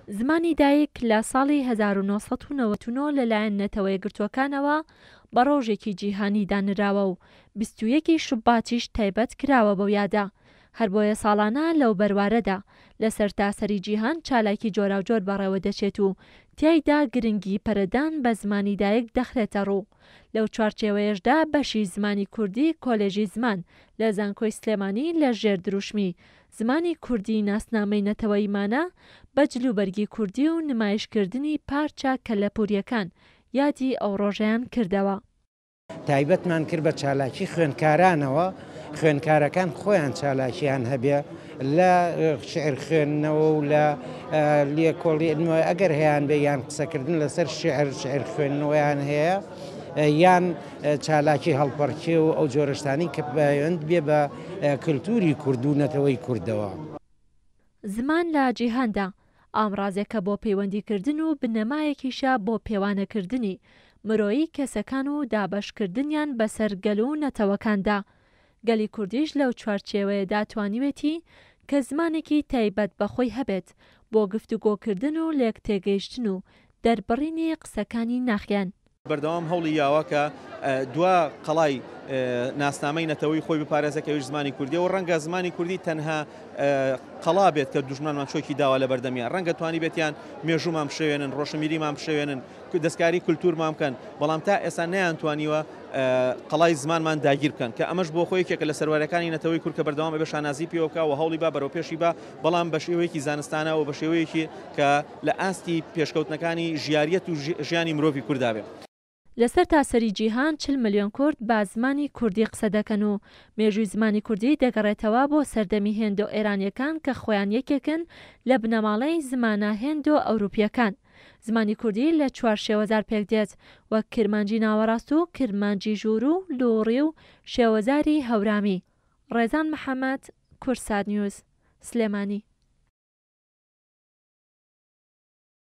زمانی دایک لە ساڵی 1999 لەلایەن نەتەوەی گرتووەکانەوە بە ڕۆژێکی جیھانی دانراوە و 21 شوباتیش تایبەت کراوە بەو یادە. هەر بۆیە ساڵانە لەو بەروارەدا لە سەرتاسەری جیھان چالاکی جۆراوجۆر بەڕێوە دەچێت و تیایدا گرنگی پەرەدان بە زمانی دایک دەخرێتە ڕوو. لەو چوارچێوەیەشدا بەشی زمانی کوردی کۆلێژی زمان لە زانکۆی سلێمانی لە ژێر دروشمی زمانی کوردی ناسنامەی نەتەوەیمانە بە جلوبەرگی کوردی و نمایشکردنی پارچە کەلەپوریەکان یادی ئەو ڕۆژەیان کردەوە. تایبەتمان کرد بە چالاکی خوێندکارانەوە. خوێندکارەکان خۆیان چالاکیان هەبێ لە شعر خوێندنەوە و لە لێکۆڵینەوە ئەگەر هەیەیان بێ یان قسەکردن لەسەر شعر خوێندنەوەیان هەیە یان چالاکی هەڵپەرکێ و ئەو جۆرەشتانی کە پەیوەند بێ بە کللتوری کورد و نەتەوەی کوردەوە. زمان لە جیھاندا ئامڕازێکە بۆ پەیوەندیکردن و بنەمایەکیشە بۆ پێوانەکردنی مرۆیی کەسەکان و دابەشکردنیان بەسەر گەل و نەتەوەکاندا. گەلی کوردیش لەو چوارچێوەیەدا توانیوێتی کە زمانێکی تایبەت بەخۆی هەبێت بۆ گفتوگۆکردن و لێک تێگەیشتن و دەربڕینی قسەکانی ناخیان. بەردەوام هەوڵی یاوە دوا قەڵای ناسنامەی نەتەوەی خۆی بپارێزەکەویش زمانی کوردی و ڕەنگە زمانی کوردی تەنها قەڵا بێت کە دوژمنانمان چۆکی داوا لە بەردەمیان ڕەنگە توانی بێتیان مێژومان بشێوێنن ڕۆشنبیریمان بشێوێنن دەستکاری کولتورمان بکەن بەڵام تا ئێستا نەیانتوانیوە قەڵای زمانمان داگیر بکەن کە ئەمەش بۆ خۆیەکێکە لە سەروەرەکانی نەتەوەی کورد کە بەردەوام بە شانازی پێوەکە و هەوڵی با بەرەو پێشی با بەڵام بە شێوەیەکی زانستانە و بە شێوەیەکی کە لە ئاستی پێشکەوتنەکانی ژیاریەت و ژیانی مرۆڤی کوردابێ. لەسەر تاسەری جیھان 40 ملیۆن کورد بە زمانی کوردی قسە دەکەن و مێژووی زمانی کوردی دەگەڕێتەوە بۆ سەردەمی هێندۆ ئێرانیەکان کە خۆیان یەکێکن لە بنەماڵەی زمانە هێندۆ ئەوروپیەکان. زمانی کوردی لە 4 شێوەزار پێک دێت وەک کرمانجی ناوەڕاست و کرمانجی ژوور و لووڕی و شێوەزاری هەورامی. ڕێزان محەممەد، کوردسات نیوز، سلێمانی.